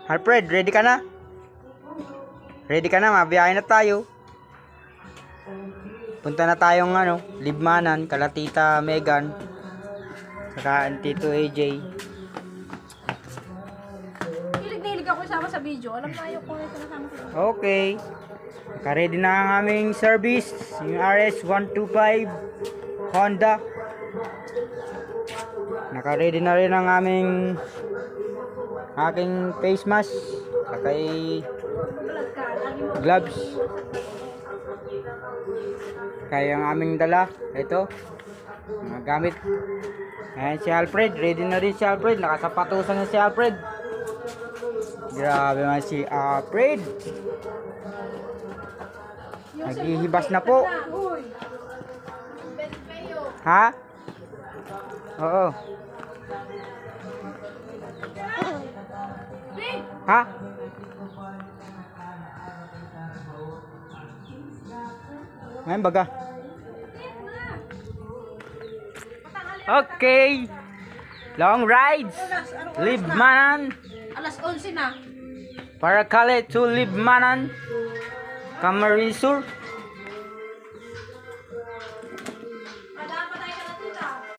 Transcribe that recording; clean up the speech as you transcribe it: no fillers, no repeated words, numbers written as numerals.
Alfred, ready ka na? Ready ka na? Mabiyahe na tayo. Punta na tayong Libmanan, kala Tita Megan, saka Tito AJ. Hilig na hilig ako isama sa video. Alam na ayaw ko na sinasama ko. Okay. Naka-ready na ang aming service, yung RS125 Honda. Naka-ready na rin ang aking face mask, saka gloves. Kaya ang aming dala, ito, mga gamit. Ayan si Alfred, ready na rin si Alfred, nakasapatusan na si Alfred. Grabe man si Alfred. Naghihibas na po. Ha? Oo. Ha? Ngayon baga. Okay. Long rides. Libmanan. Alas 11 na. Paracale to Libmanan. Camarines Sur.